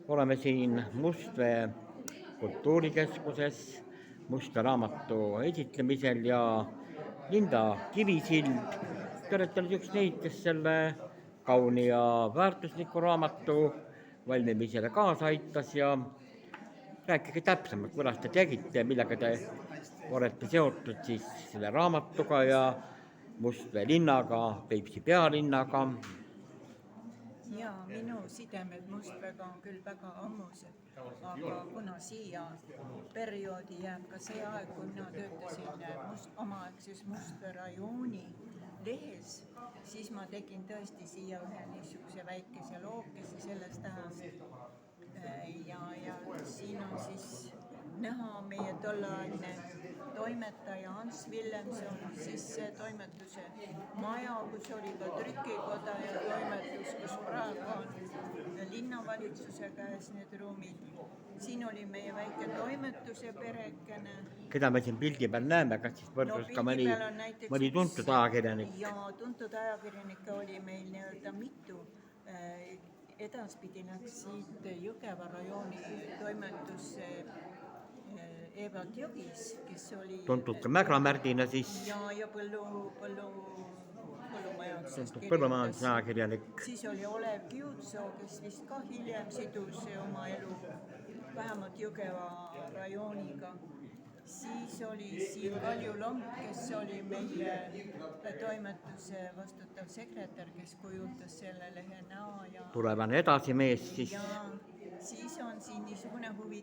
Oleme siin Mustvee kultuurikeskuses Musta raamatu esitlemisel ja Linda Kivisild, te olete nüüd üks neid, kes selle kauni ja väärtusliku raamatu valmimisele kaasa aitas ja rääkige täpsemalt, kuidas te tegite, millega te olete seotud siis selle raamatuga ja Mustvee linnaga, Peipsi pealinnaga. Jaa, minu sidemed Mustveega on küll väga ammused, aga kuna siia perioodi jääb ka see aeg, kui mina töötasin omaaegses Mustvee rajooni lehes, siis ma tegin tõesti siia ühe niisuguse väikese lookese sellest ajast. Ja siin on siis näha meie tolleaegne toimetaja Hans Willemson, siis see toimetuse maja, kus oli ka trükikoda ja toimetus, kus praegu on linnavalitsuse käes need ruumid. Siin oli meie väike toimetuse perekene. Keda me siin pildi peal näeme, kas siis võrdlus ka mõni tuntud ajakirjanik? Jaa, tuntud ajakirjanikke oli meil nii-öelda mitu. Edaspidi läks siit Jõgeva rajooni toimetusse Evald Jõgis, kes oli tuntud ka Mägra-Märdina siis. Ja põllumajanduse ajakirjanik. Siis oli Olev Kiutsoo, kes vist ka hiljem sidus oma elu vähemalt Jõgeva rajooniga. Siis oli siin Kalju Lomp, kes oli meie toimetuse vastutav sekretär, kes kujutas selle lehe näo. Tulevane edasimees siis. Ja siis on siin niisugune huvitav